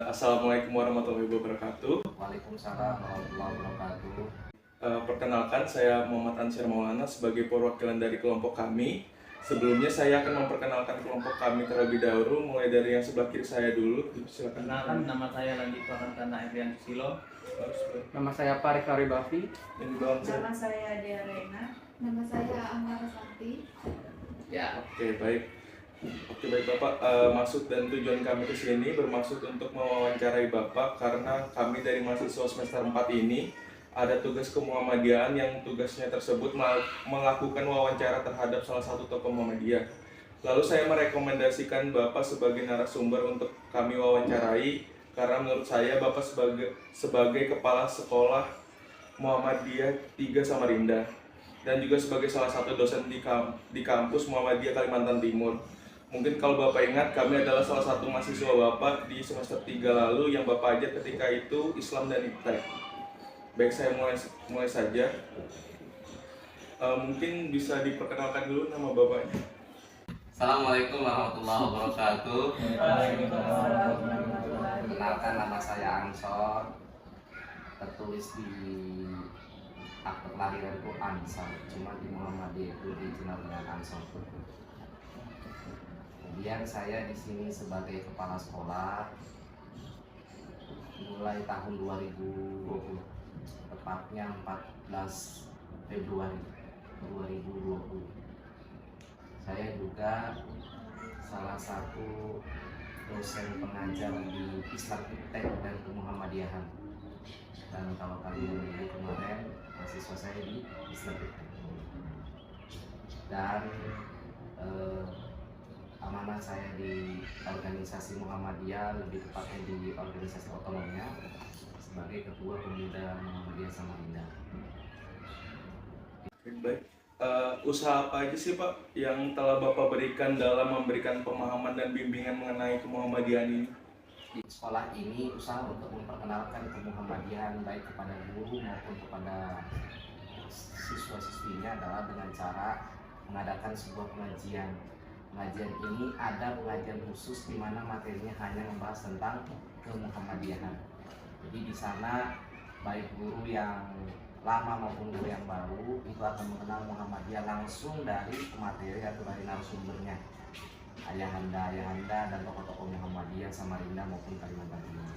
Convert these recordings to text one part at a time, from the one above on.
Assalamualaikum warahmatullahi wabarakatuh. Waalaikumsalam warahmatullahi wabarakatuh. Perkenalkan, saya Muhammad Ansir Maulana sebagai perwakilan dari kelompok kami. Sebelumnya saya akan memperkenalkan kelompok kami terlebih dahulu, mulai dari yang sebelah kiri saya dulu. Silakan. Perkenalkan, nama saya Landi Pramantana Edrian Susilo. Nama saya Farid Karibafi. Yang di bawah saya. Nama saya Dea Rena. Nama saya Amara Sakti. Ya, Oke, baik Bapak. Maksud dan tujuan kami ke sini bermaksud untuk mewawancarai Bapak karena kami dari mahasiswa semester 4 ini ada tugas kemuhammadiyaan yang tugasnya tersebut melakukan wawancara terhadap salah satu tokoh Muhammadiyah. Lalu saya merekomendasikan Bapak sebagai narasumber untuk kami wawancarai karena menurut saya Bapak sebagai kepala sekolah Muhammadiyah 3 Samarinda dan juga sebagai salah satu dosen di kampus Muhammadiyah Kalimantan Timur. Mungkin kalau Bapak ingat, kami adalah salah satu mahasiswa Bapak di semester 3 lalu yang Bapak ajar ketika itu Islam dan Iptek. Baik, saya mulai saja. Mungkin bisa diperkenalkan dulu nama Bapaknya. Assalamualaikum warahmatullahi wabarakatuh. Perkenalkan, nama saya Ansor. Tertulis di akte kelahiranku Ansor, cuma di Muhammadiyah itu dikenal dengan Ansor. Kemudian saya di sini sebagai kepala sekolah mulai tahun 2020. Tepatnya 14 Februari 2020. Saya juga salah satu dosen pengajar di Islam Iptek dan Kemuhammadiyahan. Dan kalau kalian lihat kemarin, mahasiswa saya di Islam Iptek. Dan amanah saya di organisasi Muhammadiyah, lebih tepatnya di organisasi otonomnya sebagai ketua pemuda Muhammadiyah Samarinda. Baik. Usaha apa aja sih Pak yang telah Bapak berikan dalam memberikan pemahaman dan bimbingan mengenai kemuhammadiyahan ini? Di sekolah ini usaha untuk memperkenalkan kemuhammadiyahan baik kepada guru maupun kepada siswa-siswinya adalah dengan cara mengadakan sebuah pengajian. Pengajian ini ada pengajian khusus di mana materinya hanya membahas tentang kemuhammadiyahan. Jadi di sana baik guru yang lama maupun guru yang baru itu akan mengenal Muhammadiyah langsung dari materi atau dari narasumbernya, ayahanda dan tokoh-tokoh Muhammadiyah Samarinda maupun Kalimantan Timur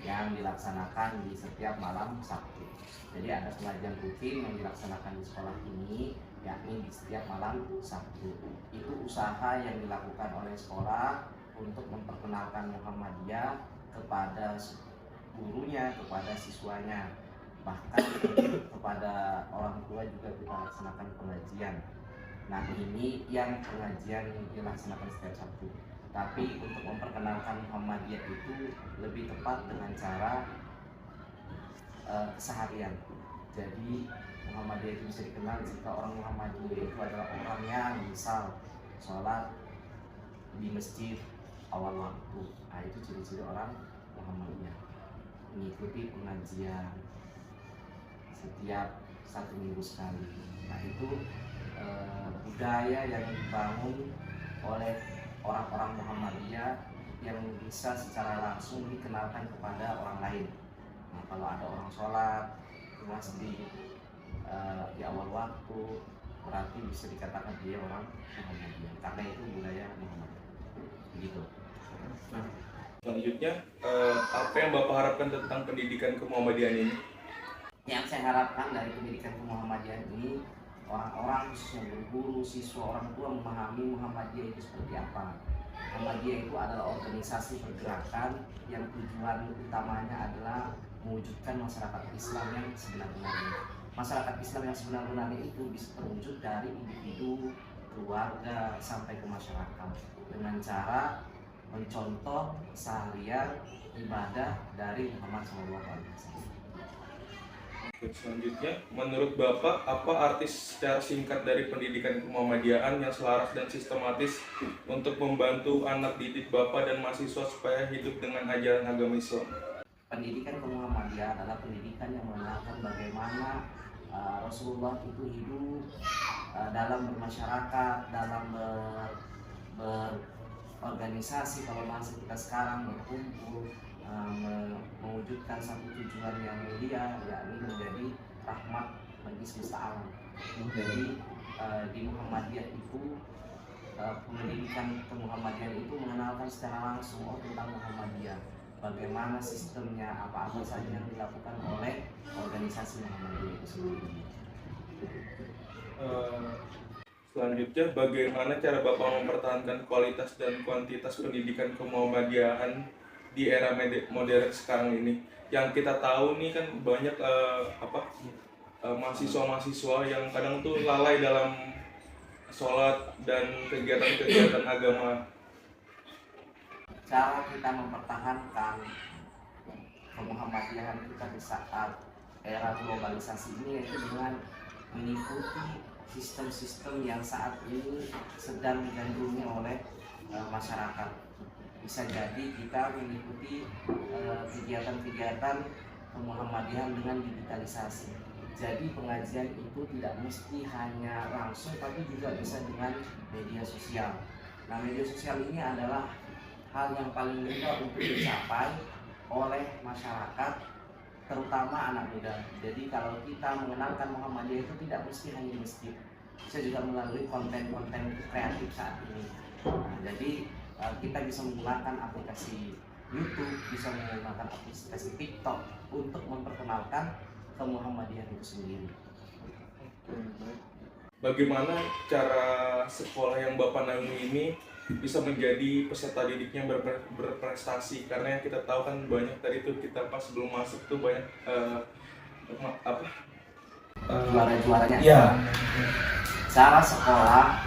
yang dilaksanakan di setiap malam Sabtu. Jadi ada pengajian rutin yang dilaksanakan di sekolah ini, yakni di setiap malam Sabtu. Itu usaha yang dilakukan oleh sekolah untuk memperkenalkan Muhammadiyah kepada gurunya, kepada siswanya, bahkan kepada orang tua juga kita laksanakan pengajian. Nah, ini yang pengajian dilaksanakan setiap Sabtu. Tapi untuk memperkenalkan Muhammadiyah itu lebih tepat dengan cara keseharian. Jadi Muhammadiyah itu bisa dikenal jika orang Muhammadiyah itu adalah orang yang misal sholat di masjid awal waktu. Nah, itu ciri-ciri orang Muhammadiyah. Mengikuti pengajian setiap 1 minggu sekali. Nah, itu budaya yang dibangun oleh orang-orang Muhammadiyah yang bisa secara langsung dikenalkan kepada orang lain. Nah, kalau ada orang sholat di masjid di awal waktu, berarti bisa dikatakan dia orang Muhammadiyah karena itu budaya Muhammadiyah. Begitu. Nah, selanjutnya apa yang Bapak harapkan tentang pendidikan kemuhammadiyahan ini? Yang saya harapkan dari pendidikan kemuhammadiyahan ini, orang-orang khususnya guru, siswa, orang tua memahami Muhammadiyah itu seperti apa. Muhammadiyah itu adalah organisasi pergerakan yang tujuan utamanya adalah mewujudkan masyarakat Islam yang sebenar-benarnya. Masyarakat Islam yang sebenar-benarnya itu bisa terwujud dari individu, keluarga, sampai ke masyarakat dengan cara mencontoh keseharian ibadah dari Muhammad SAW. Selanjutnya, menurut Bapak, apa arti secara singkat dari pendidikan kemuhammadiyaan yang selaras dan sistematis untuk membantu anak didik Bapak dan mahasiswa supaya hidup dengan ajaran agama Islam? Pendidikan kemuhammadiyaan adalah pendidikan yang mengenalkan bagaimana Rasulullah itu hidup dalam bermasyarakat, dalam berorganisasi, kalau bahasa kita sekarang berkumpul, mewujudkan satu tujuan yang mulia, yakni menjadi rahmat bagi semesta alam. Jadi di Muhammadiyah itu pendidikan kemuhammadiyahan itu mengenalkan secara langsung tentang Muhammadiyah, bagaimana sistemnya, apa-apa saja yang dilakukan oleh organisasi Muhammadiyah itu sendiri. Selanjutnya, bagaimana cara Bapak mempertahankan kualitas dan kuantitas pendidikan kemuhammadiyahan di era modern sekarang ini? Yang kita tahu nih kan banyak mahasiswa-mahasiswa yang kadang tuh lalai dalam sholat dan kegiatan-kegiatan agama. Cara kita mempertahankan kemuhammadiyahan kita di saat era globalisasi ini yaitu dengan mengikuti sistem-sistem yang saat ini sedang digandrungi oleh masyarakat. Bisa jadi kita mengikuti kegiatan-kegiatan kemuhammadiyahan dengan digitalisasi. Jadi pengajian itu tidak mesti hanya langsung, tapi juga bisa dengan media sosial. Nah, media sosial ini adalah hal yang paling mudah untuk dicapai oleh masyarakat, terutama anak muda. Jadi kalau kita mengenalkan Muhammadiyah itu tidak mesti hanya di masjid, bisa juga melalui konten-konten kreatif saat ini. Nah, jadi kita bisa menggunakan aplikasi YouTube, bisa menggunakan aplikasi TikTok untuk memperkenalkan kemuhammadiyahan itu sendiri. Bagaimana cara sekolah yang Bapak naungi ini bisa menjadi peserta didiknya berprestasi? Karena yang kita tahu kan banyak tadi tuh kita pas sebelum masuk tuh banyak juara-juaranya. Ya. Cara sekolah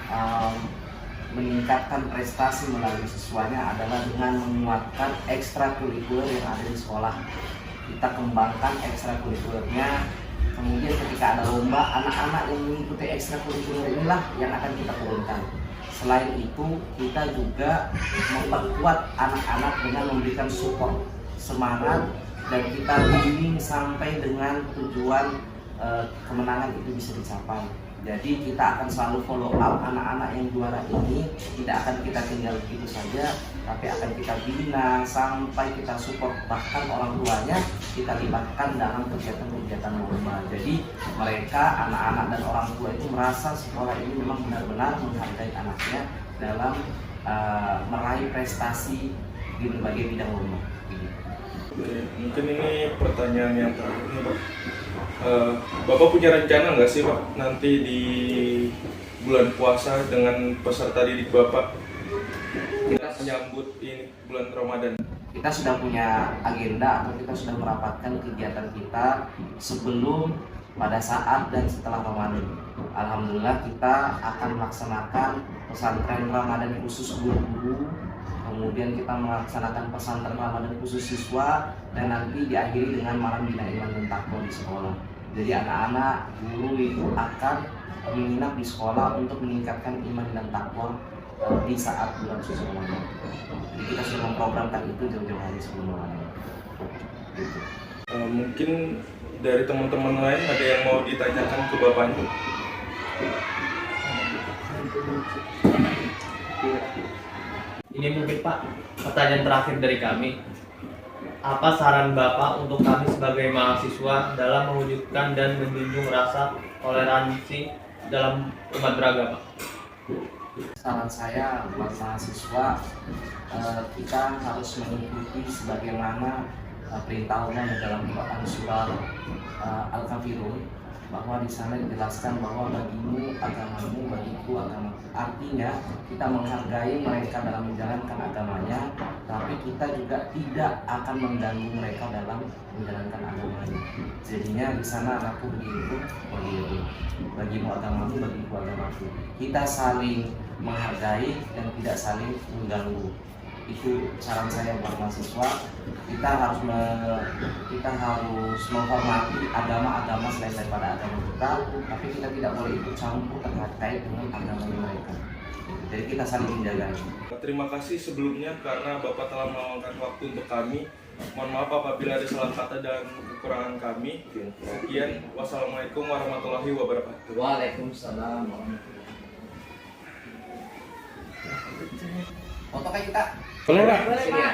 meningkatkan prestasi melalui siswanya adalah dengan menguatkan ekstrakurikuler yang ada di sekolah. Kita kembangkan ekstrakurikulernya, kemudian ketika ada lomba, anak-anak yang mengikuti ekstrakurikuler inilah yang akan kita turunkan. Selain itu, kita juga memperkuat anak-anak dengan memberikan support, semangat, dan kita bimbing sampai dengan tujuan kemenangan itu bisa dicapai. Jadi kita akan selalu follow up anak-anak yang juara ini, tidak akan kita tinggal begitu saja, tapi akan kita bina sampai kita support, bahkan orang tuanya kita libatkan dalam kegiatan-kegiatan lomba. Jadi mereka, anak-anak dan orang tua itu merasa sekolah ini memang benar-benar menghargai anaknya dalam meraih prestasi di berbagai bidang lomba. Mungkin ini pertanyaan yang terakhir nih, Pak. Bapak punya rencana nggak sih, Pak, nanti di bulan puasa dengan peserta didik Bapak kita menyambut ini bulan Ramadan? Kita sudah punya agenda atau kita sudah merapatkan kegiatan kita sebelum, pada saat, dan setelah Ramadan. Alhamdulillah kita akan melaksanakan pesantren Ramadan khusus guru-guru, kemudian kita melaksanakan pesantren Ramadan khusus siswa, dan nanti diakhiri dengan malam bina iman dan takwa di sekolah. Jadi anak-anak guru itu akan menginap di sekolah untuk meningkatkan iman dan takwa di saat bulan suci Ramadan. Jadi kita sudah memprogramkan itu jauh-jauh hari sebelum Ramadan. Gitu. Mungkin dari teman-teman lain ada yang mau ditanyakan ke Bapaknya? Ini mungkin Pak, pertanyaan terakhir dari kami. Apa saran Bapak untuk kami sebagai mahasiswa dalam mewujudkan dan menjunjung rasa toleransi dalam umat beragama? Saran saya buat mahasiswa, kita harus mengikuti sebagaimana perintah Allah dalam Quran surah Al-Kafirun, bahwa di sana dijelaskan bahwa bagimu agamamu, bagiku agamaku. Artinya kita menghargai mereka dalam menjalankan agamanya, tapi kita juga tidak akan mengganggu mereka dalam menjalankan agamanya. Jadinya di sana anakku begitu, bagimu agamamu, bagiku agamaku. Kita saling menghargai dan tidak saling mengganggu. Itu saran saya buat mahasiswa. Kita harus menghormati agama-agama selain daripada agama kita, tapi kita tidak boleh ikut campur terkait dengan agama mereka. Jadi kita saling menjaga. Terima kasih sebelumnya karena Bapak telah meluangkan waktu untuk kami. Mohon maaf apabila ada salah kata dan kekurangan kami. Sekian, wassalamualaikum warahmatullahi wabarakatuh. Waalaikumsalam warahmatullahi Foto kayak kita. Boleh, Pak? Sini ya.